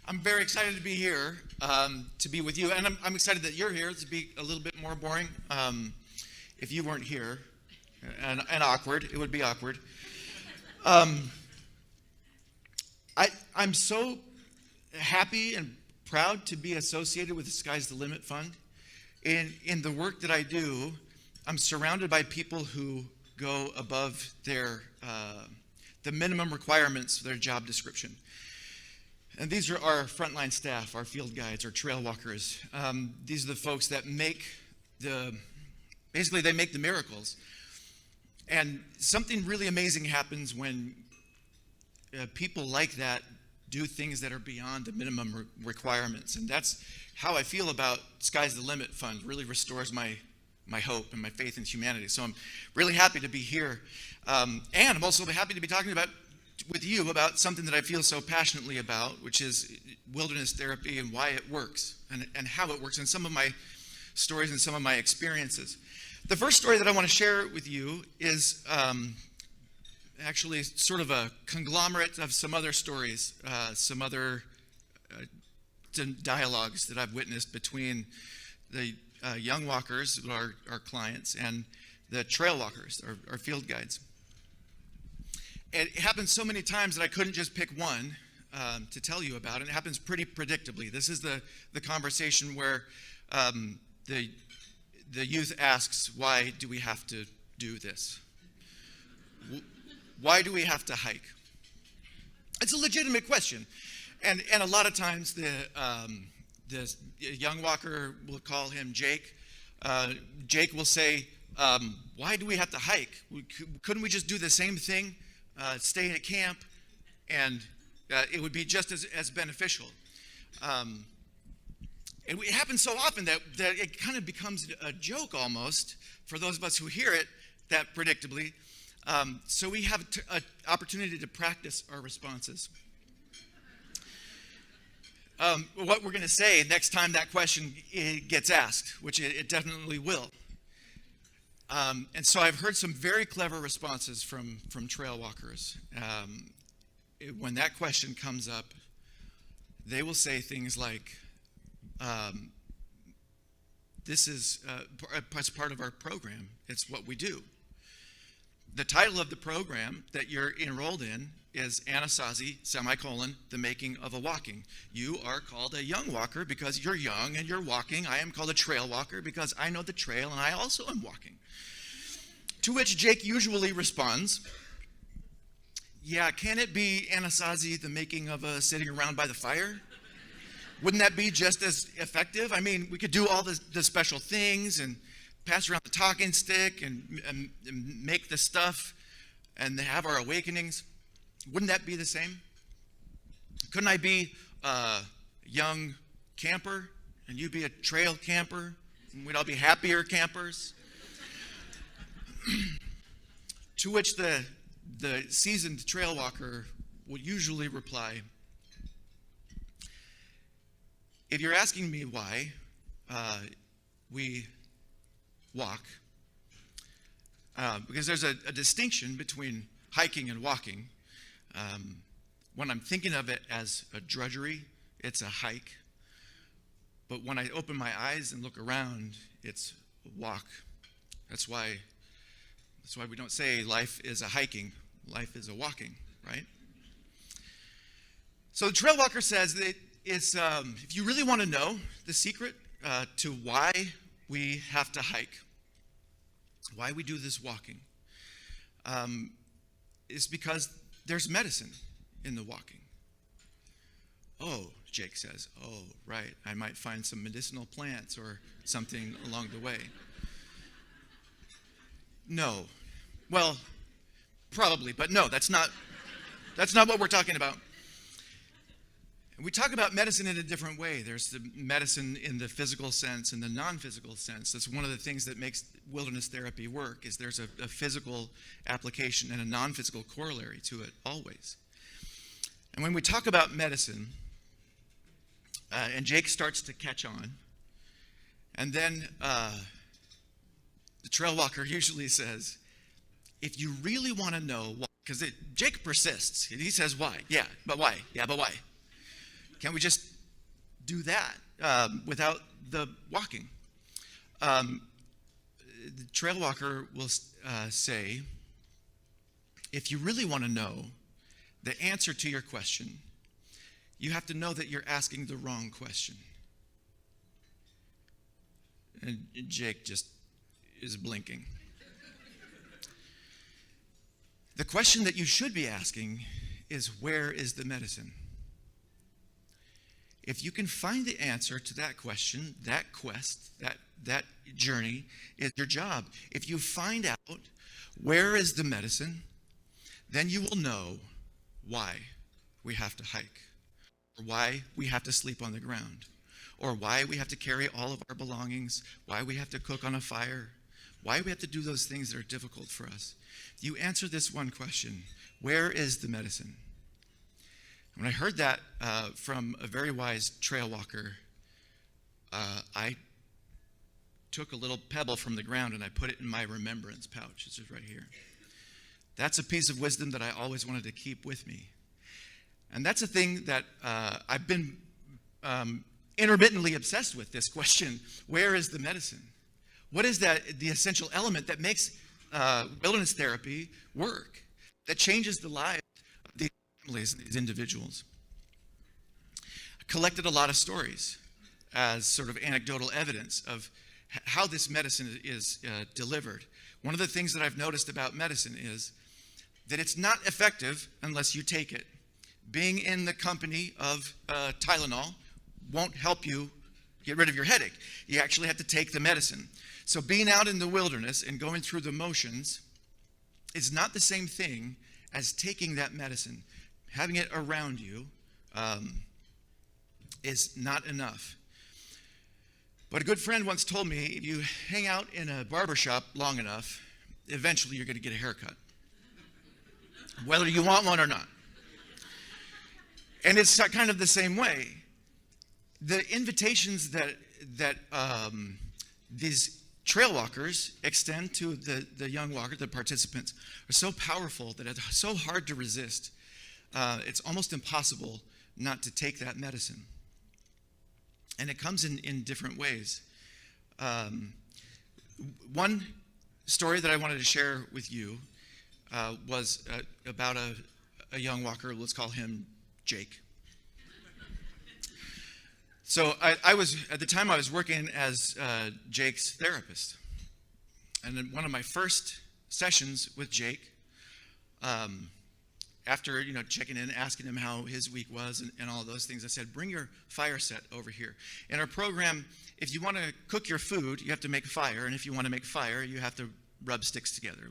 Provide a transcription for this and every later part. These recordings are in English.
I'm very excited to be here, to be with you, and I'm excited that you're here. To be a little bit more boring. If you weren't here, and awkward, it would be awkward. I'm so happy and proud to be associated with the Sky's the Limit Fund. In the work that I do, I'm surrounded by people who go above the minimum requirements for their job description. And these are our frontline staff, our field guides, our trail walkers. These are the folks that basically they make the miracles. And something really amazing happens when people like that do things that are beyond the minimum requirements. And that's how I feel about Sky's the Limit Fund. Really restores my hope and my faith in humanity. So I'm really happy to be here. And I'm also happy to be talking with you about something that I feel so passionately about, which is wilderness therapy and why it works and how it works, and some of my stories and some of my experiences. The first story that I want to share with you is actually sort of a conglomerate of some other stories, some other dialogues that I've witnessed between the young walkers, our clients, and the trail walkers, our field guides. It happens so many times that I couldn't just pick one to tell you about. It happens pretty predictably. This is the conversation where the youth asks, why do we have to do this? Why do we have to hike? It's a legitimate question. And a lot of times the young walker, we'll call him Jake. Jake will say, why do we have to hike? Couldn't we just do the same thing? Stay at camp, and it would be just as beneficial. And it happens so often that it kind of becomes a joke almost for those of us who hear it that predictably. So we have an opportunity to practice our responses. What we're going to say next time that question gets asked, which it definitely will. And so I've heard some very clever responses from trail walkers. When that question comes up, they will say things like, this is as part of our program. It's what we do. The title of the program that you're enrolled in is Anasazi, the making of a walking. You are called a young walker because you're young and you're walking. I am called a trail walker because I know the trail and I also am walking. To which Jake usually responds, yeah, can it be Anasazi, the making of a sitting around by the fire? Wouldn't that be just as effective? I mean, we could do all the special things and pass around the talking stick and make the stuff and have our awakenings. Wouldn't that be the same? Couldn't I be a young camper and you be a trail camper and we'd all be happier campers? To which the seasoned trail walker will usually reply, if you're asking me why we walk, because there's a distinction between hiking and walking. When I'm thinking of it as a drudgery, it's a hike. But when I open my eyes and look around, it's a walk. That's why we don't say life is a hiking, life is a walking, right? So the trail walker says that it's, if you really want to know the secret to why we have to hike, why we do this walking, is because there's medicine in the walking. Oh, Jake says, oh, right, I might find some medicinal plants or something along the way. No. Well, probably, but no, that's not what we're talking about. We talk about medicine in a different way. There's the medicine in the physical sense and the non-physical sense. That's one of the things that makes wilderness therapy work, is there's a physical application and a non-physical corollary to it always. And when we talk about medicine, and Jake starts to catch on, and then the trail walker usually says, if you really want to know why, because Jake persists. He says, why? Yeah, but why? Yeah, but why? Can't we just do that without the walking? The trail walker will say, if you really want to know the answer to your question, you have to know that you're asking the wrong question. And Jake just is blinking. The question that you should be asking is, where is the medicine? If you can find the answer to that question, that quest, that journey is your job. If you find out where is the medicine, then you will know why we have to hike, or why we have to sleep on the ground, or why we have to carry all of our belongings, why we have to cook on a fire, why we have to do those things that are difficult for us. If you answer this one question, where is the medicine? When I heard that from a very wise trail walker, I took a little pebble from the ground and I put it in my remembrance pouch. It's just right here. That's a piece of wisdom that I always wanted to keep with me. And that's a thing that I've been intermittently obsessed with, this question, where is the medicine? What is that, the essential element that makes wilderness therapy work, that changes the lives of these families and these individuals? I collected a lot of stories as sort of anecdotal evidence of how this medicine is delivered. One of the things that I've noticed about medicine is that it's not effective unless you take it. Being in the company of Tylenol won't help you get rid of your headache. You actually have to take the medicine. So being out in the wilderness and going through the motions is not the same thing as taking that medicine. Having it around you is not enough. But a good friend once told me, if you hang out in a barbershop long enough, eventually you're going to get a haircut, whether you want one or not. And it's kind of the same way. The invitations that these trail walkers extend to the young walker, the participants, are so powerful that it's so hard to resist. It's almost impossible not to take that medicine. And it comes in different ways. One story that I wanted to share with you was about a young walker. Let's call him Jake. So I was, at the time I was working as Jake's therapist. And in one of my first sessions with Jake, after checking in, asking him how his week was and all of those things, I said, bring your fire set over here. In our program, if you want to cook your food, you have to make a fire. And if you want to make fire, you have to rub sticks together.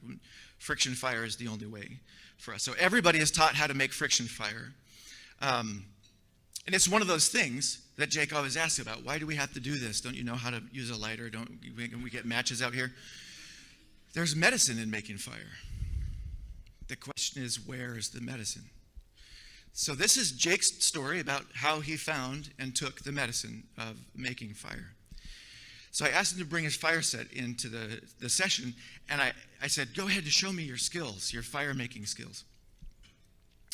Friction fire is the only way for us. So everybody is taught how to make friction fire. And it's one of those things that Jake always asks about. Why do we have to do this? Don't you know how to use a lighter? Don't we get matches out here? There's medicine in making fire. The question is, where is the medicine? So this is Jake's story about how he found and took the medicine of making fire. So I asked him to bring his fire set into the session, and I said, go ahead and show me your skills, your fire making skills.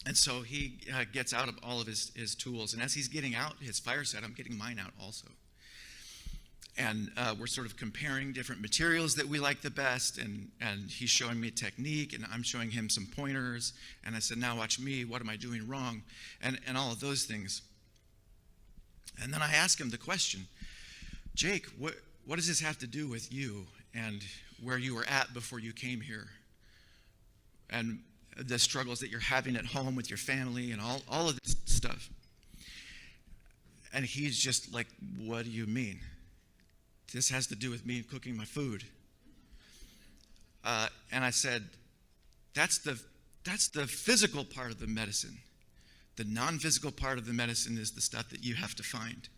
And so he gets out of all of his tools, and as he's getting out his fire set, I'm getting mine out also. And we're sort of comparing different materials that we like the best, and he's showing me a technique, and I'm showing him some pointers, and I said, now watch me, what am I doing wrong, and all of those things. And then I asked him the question, Jake, what does this have to do with you and where you were at before you came here? And the struggles that you're having at home with your family and all of this stuff. And he's just like, what do you mean? This has to do with me cooking my food. And I said, that's the physical part of the medicine. The non-physical part of the medicine is the stuff that you have to find.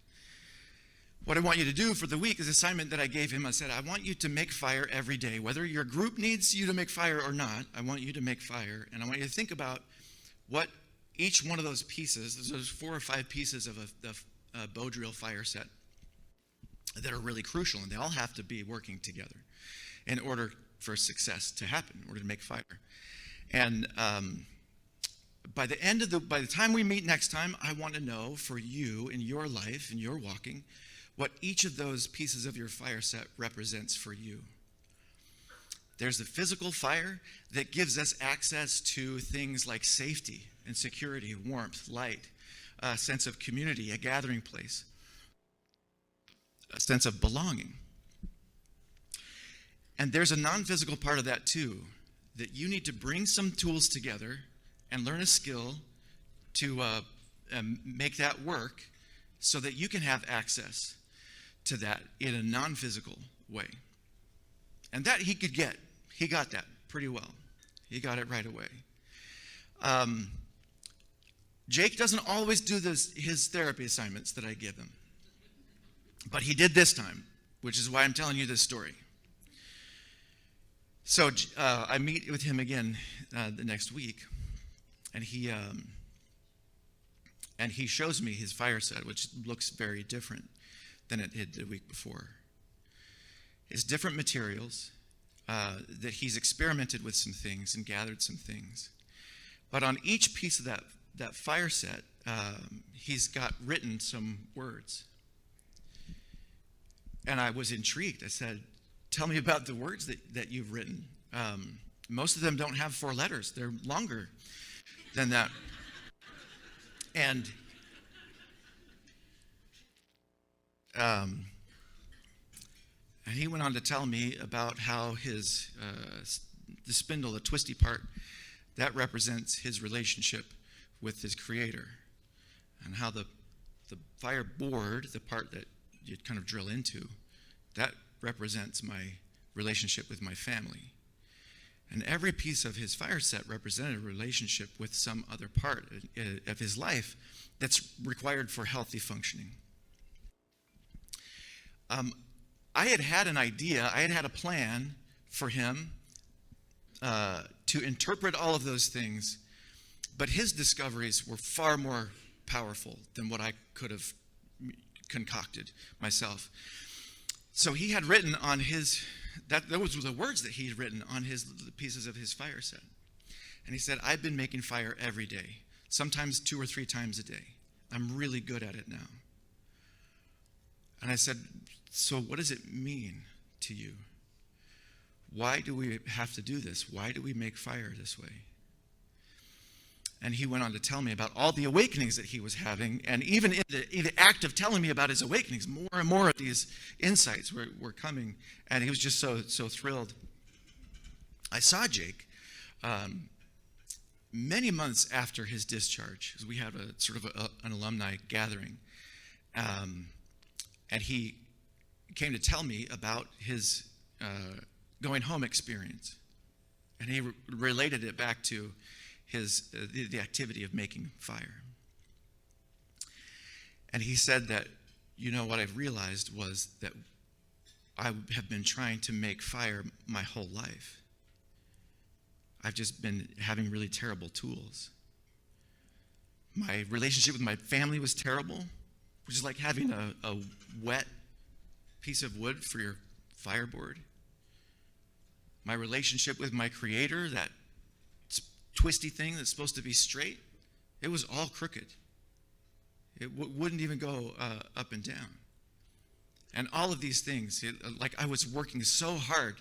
What I want you to do for the week is assignment that I gave him. I said, I want you to make fire every day. Whether your group needs you to make fire or not, I want you to make fire. And I want you to think about what each one of those pieces, there's 4 or 5 pieces of a bow drill fire set that are really crucial. And they all have to be working together in order for success to happen, in order to make fire. And by the time we meet next time, I want to know for you in your life, in your walking, what each of those pieces of your fire set represents for you. There's the physical fire that gives us access to things like safety and security, warmth, light, a sense of community, a gathering place, a sense of belonging. And there's a non-physical part of that too, that you need to bring some tools together and learn a skill to make that work so that you can have access to that in a non-physical way. And that he could get. He got that pretty well. He got it right away. Jake doesn't always do his therapy assignments that I give him. But he did this time, which is why I'm telling you this story. So I meet with him again the next week, and he shows me his fire set, which looks very different than it did the week before. It's different materials, that he's experimented with some things and gathered some things. But on each piece of that fire set, he's got written some words. And I was intrigued. I said, tell me about the words that you've written. Most of them don't have 4 letters. They're longer than that. And he went on to tell me about how the spindle, the twisty part, that represents his relationship with his creator. And how the fire board, the part that you kind of drill into, that represents my relationship with my family. And every piece of his fire set represented a relationship with some other part of his life that's required for healthy functioning. I had an idea, I had a plan for him to interpret all of those things, but his discoveries were far more powerful than what I could have concocted myself. So he had written on those were the words that he had written on the pieces of his fire set. And he said, I've been making fire every day, sometimes 2 or 3 times a day. I'm really good at it now. And I said, so what does it mean to you? Why do we have to do this? Why do we make fire this way? And he went on to tell me about all the awakenings that he was having. And even in the act of telling me about his awakenings, more and more of these insights were coming. And he was just so thrilled. I saw Jake many months after his discharge, because we had a sort of an alumni gathering. And he came to tell me about his going home experience. And he related it back to the activity of making fire. And he said that, what I've realized was that I have been trying to make fire my whole life. I've just been having really terrible tools. My relationship with my family was terrible, which is like having a wet piece of wood for your fireboard. My relationship with my creator, that twisty thing that's supposed to be straight, it was all crooked. It wouldn't even go up and down. And all of these things, like I was working so hard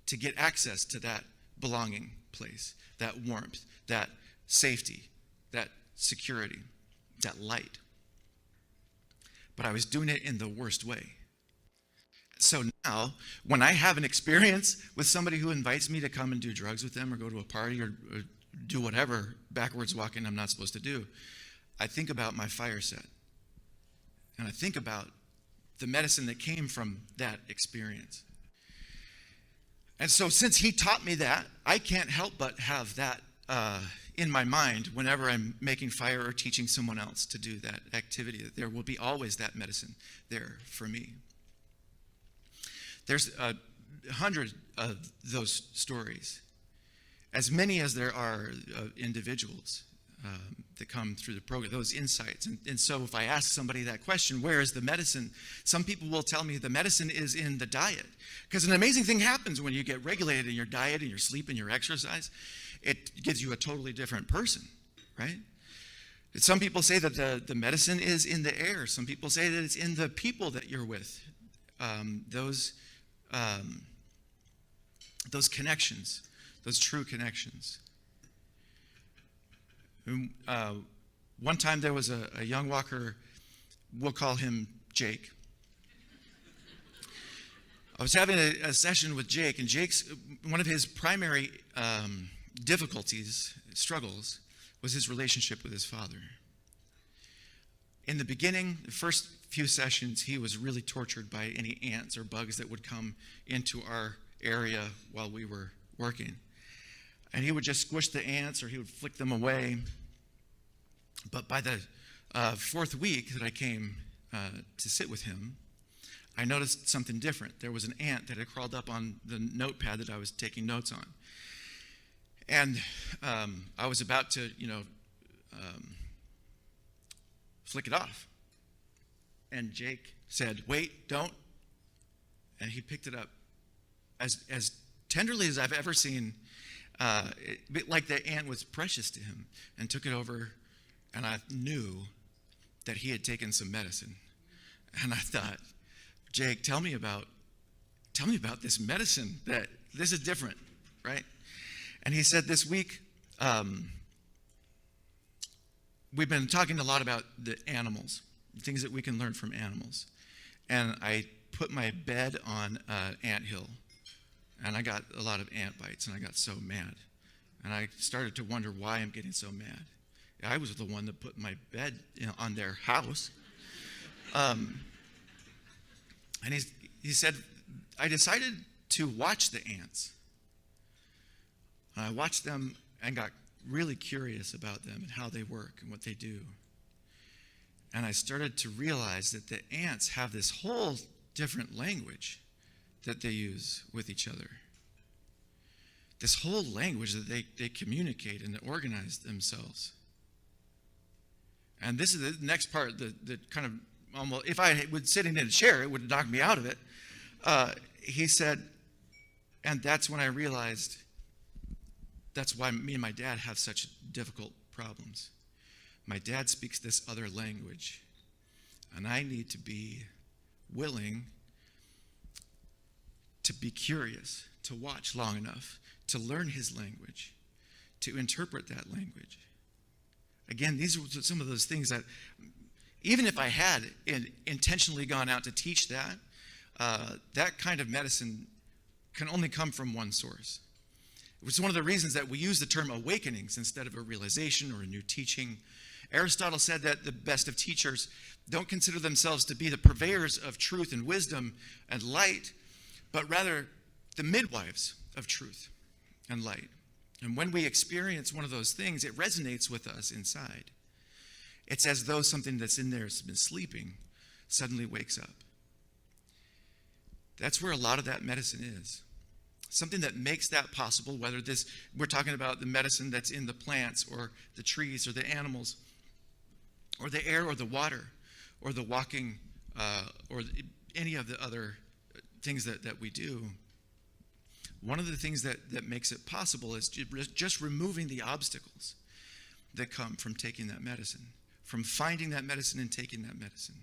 to get access to that belonging place, that warmth, that safety, that security, that light. But I was doing it in the worst way. So now, when I have an experience with somebody who invites me to come and do drugs with them or go to a party or do whatever backwards walking I'm not supposed to do, I think about my fire set. And I think about the medicine that came from that experience. And so since he taught me that, I can't help but have that in my mind whenever I'm making fire or teaching someone else to do that activity. There will be always that medicine there for me. There's 100 of those stories, as many as there are individuals that come through the program, those insights. And so if I ask somebody that question, where is the medicine? Some people will tell me the medicine is in the diet. Because an amazing thing happens when you get regulated in your diet and your sleep and your exercise. It gives you a totally different person, right? Some people say that the medicine is in the air. Some people say that it's in the people that you're with. Those connections, those true connections. One time there was a young walker, we'll call him Jake. I was having a session with Jake, and Jake's, one of his primary difficulties, struggles, was his relationship with his father. In the beginning, the first few sessions, he was really tortured by any ants or bugs that would come into our area while we were working. And he would just squish the ants or he would flick them away. But by the fourth week that I came to sit with him, I noticed something different. There was an ant that had crawled up on the notepad that I was taking notes on. And I was about to, flick it off. And Jake said, "Wait, don't." And he picked it up as tenderly as I've ever seen, like the ant was precious to him, and took it over. And I knew that he had taken some medicine. And I thought, Jake, tell me about this medicine, that this is different, right? And he said, this week, we've been talking a lot about the animals, things that we can learn from animals. And I put my bed on an anthill, and I got a lot of ant bites, and I got so mad. And I started to wonder why I'm getting so mad. I was the one that put my bed on their house. And he said, I decided to watch the ants. And I watched them and got really curious about them and how they work and what they do. And I started to realize that the ants have this whole different language that they use with each other. This whole language that they communicate and organize themselves. And this is the next part that kind of, almost, if I was sitting in a chair, it would knock me out of it. He said, and that's when I realized that's why me and my dad have such difficult problems. My dad speaks this other language, and I need to be willing to be curious, to watch long enough, to learn his language, to interpret that language. Again, these are some of those things that, even if I had intentionally gone out to teach that, that kind of medicine can only come from one source. Which is one of the reasons that we use the term awakenings instead of a realization or a new teaching. Aristotle said that the best of teachers don't consider themselves to be the purveyors of truth and wisdom and light, but rather the midwives of truth and light. And when we experience one of those things, it resonates with us inside. It's as though something that's in there has been sleeping suddenly wakes up. That's where a lot of that medicine is. Something that makes that possible, whether we're talking about the medicine that's in the plants or the trees or the animals or the air or the water or the walking or any of the other things that we do. One of the things that makes it possible is just removing the obstacles that come from taking that medicine, from finding that medicine and taking that medicine.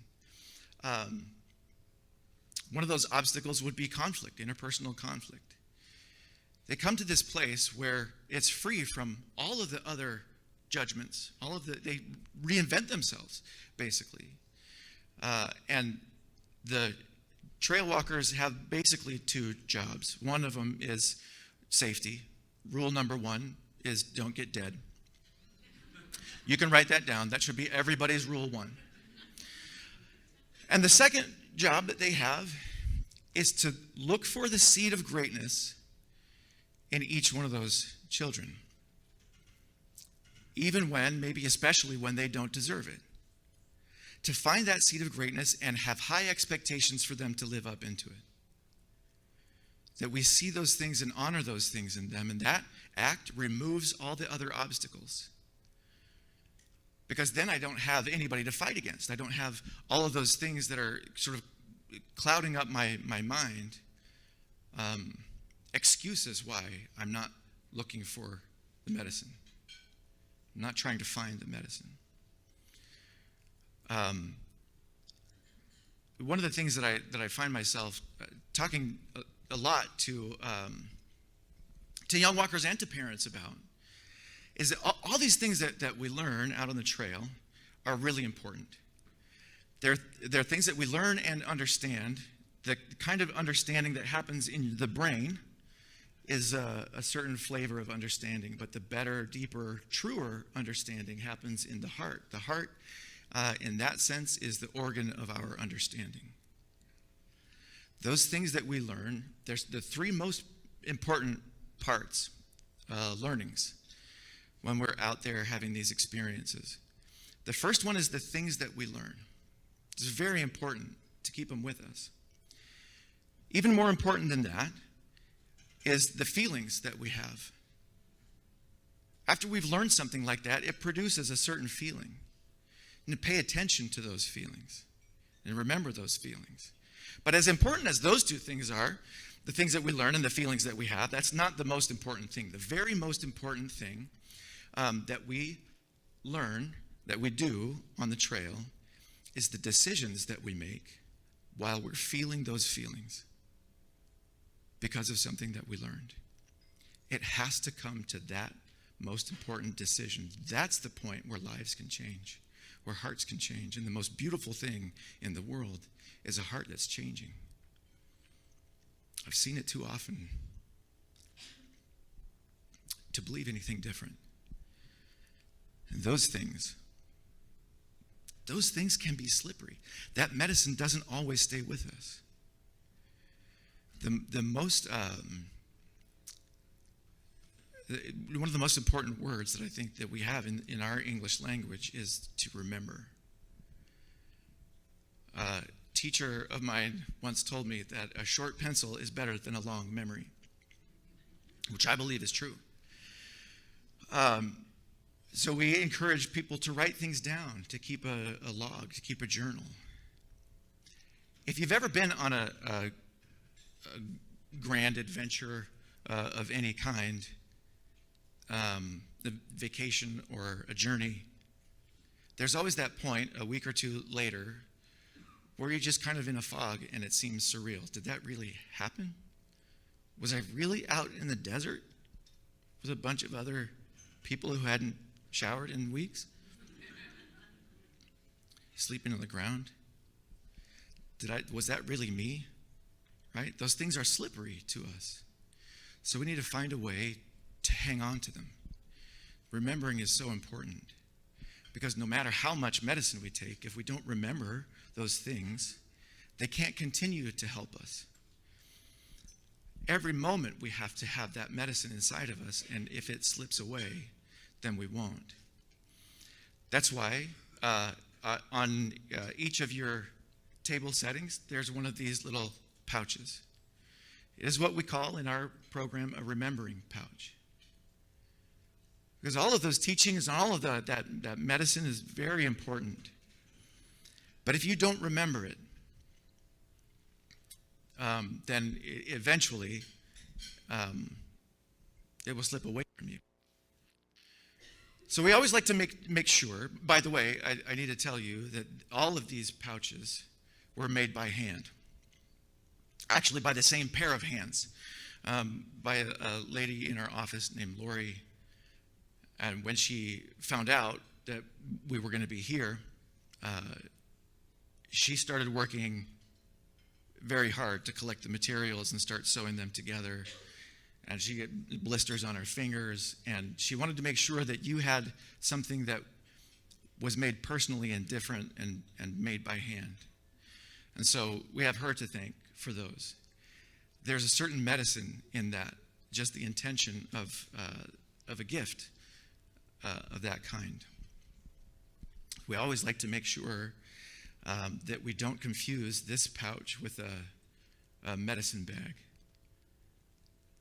One of those obstacles would be conflict, interpersonal conflict. They come to this place where it's free from all of the other judgments, they reinvent themselves, basically. And the trail walkers have basically two jobs. One of them is safety. Rule number one is don't get dead. You can write that down. That should be everybody's rule one. And the second job that they have is to look for the seed of greatness in each one of those children, even when, maybe especially when they don't deserve it. To find that seed of greatness and have high expectations for them to live up into it. That we see those things and honor those things in them, and that act removes all the other obstacles. Because then I don't have anybody to fight against. I don't have all of those things that are sort of clouding up my mind. Excuses why I'm not looking for the medicine. I'm not trying to find the medicine. One of the things that I find myself talking a lot to young walkers and to parents about is that all these things that we learn out on the trail are really important. They're things that we learn and understand. The kind of understanding that happens in the brain is a certain flavor of understanding, but the better, deeper, truer understanding happens in the heart. The heart, in that sense, is the organ of our understanding. Those things that we learn, there's the three most important parts, learnings, when we're out there having these experiences. The first one is the things that we learn. It's very important to keep them with us. Even more important than that is the feelings that we have. After we've learned something like that, it produces a certain feeling. And to pay attention to those feelings and remember those feelings. But as important as those two things are, the things that we learn and the feelings that we have, that's not the most important thing. The very most important thing that we learn, that we do on the trail, is the decisions that we make while we're feeling those feelings because of something that we learned. It has to come to that most important decision. That's the point where lives can change, where hearts can change. And the most beautiful thing in the world is a heart that's changing. I've seen it too often to believe anything different. And those things can be slippery. That medicine doesn't always stay with us. One of the most important words that I think that we have in our English language is to remember. A teacher of mine once told me that a short pencil is better than a long memory, which I believe is true. So we encourage people to write things down, to keep a log, to keep a journal. If you've ever been on a grand adventure of any kind, a vacation or a journey, there's always that point a week or two later where you're just kind of in a fog and it seems surreal. Did that really happen? Was I really out in the desert with a bunch of other people who hadn't showered in weeks? Sleeping on the ground? Was that really me? Right? Those things are slippery to us. So we need to find a way to hang on to them. Remembering is so important because no matter how much medicine we take, if we don't remember those things, they can't continue to help us. Every moment we have to have that medicine inside of us, and if it slips away, then we won't. That's why on each of your table settings, there's one of these little pouches. It is what we call in our program a remembering pouch. Because all of those teachings and all of that medicine is very important. But if you don't remember it, then eventually it will slip away from you. So we always like to make sure, by the way, I need to tell you that all of these pouches were made by hand. Actually, by the same pair of hands, by a lady in our office named Lori. And when she found out that we were going to be here, she started working very hard to collect the materials and start sewing them together. And she got blisters on her fingers, and she wanted to make sure that you had something that was made personally and different and made by hand. And so we have her to thank for those. There's a certain medicine in that, just the intention of a gift of that kind. We always like to make sure that we don't confuse this pouch with a medicine bag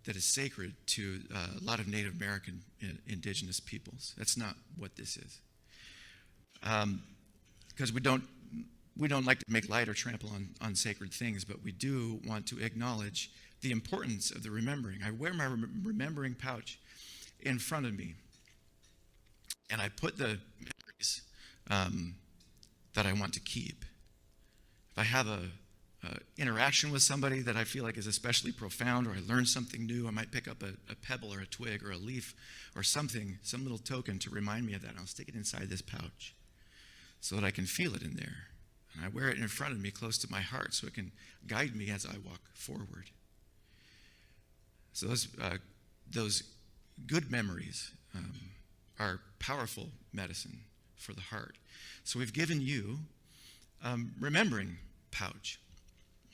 that is sacred to a lot of Native American indigenous peoples. That's not what this is. Because we don't like to make light or trample on sacred things, but we do want to acknowledge the importance of the remembering. I wear my remembering pouch in front of me and I put the memories that I want to keep. If I have a interaction with somebody that I feel like is especially profound, or I learn something new, I might pick up a pebble or a twig or a leaf or something, some little token to remind me of that. I'll stick it inside this pouch so that I can feel it in there. And I wear it in front of me close to my heart so it can guide me as I walk forward. So those good memories are powerful medicine for the heart. So we've given you remembering pouch.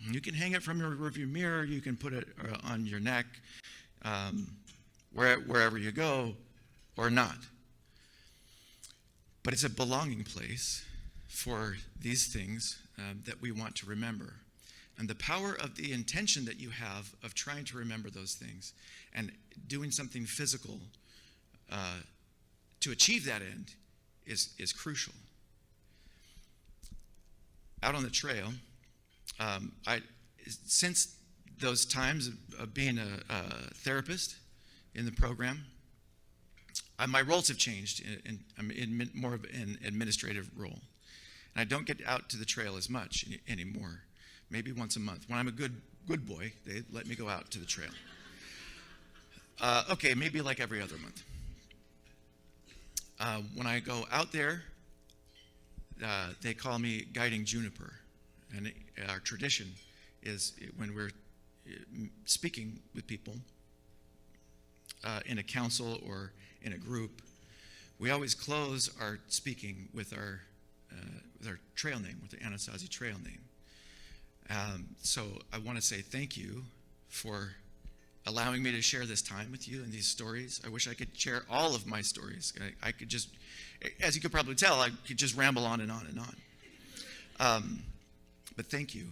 You can hang it from your rearview mirror. You can put it on your neck, wherever you go, or not. But it's a belonging place for these things that we want to remember. And the power of the intention that you have of trying to remember those things and doing something physical to achieve that end is crucial. Out on the trail, since those times of being a therapist in the program, my roles have changed. I'm in more of an administrative role. And I don't get out to the trail as much anymore, maybe once a month. When I'm a good boy, they let me go out to the trail. Okay, maybe like every other month. When I go out there, they call me Guiding Juniper. And our tradition is when we're speaking with people in a council or in a group, we always close our speaking with our trail name, with the Anasazi trail name. So I want to say thank you for allowing me to share this time with you and these stories. I wish I could share all of my stories. I could just, as you could probably tell, I could just ramble on and on and on. But thank you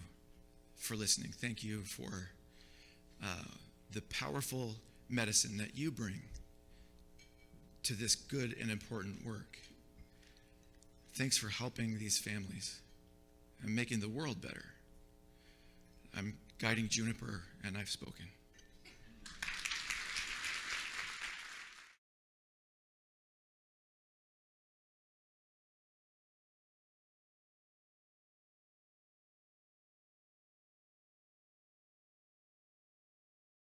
for listening. Thank you for the powerful medicine that you bring to this good and important work. Thanks for helping these families and making the world better. I'm Guiding Juniper, and I've spoken.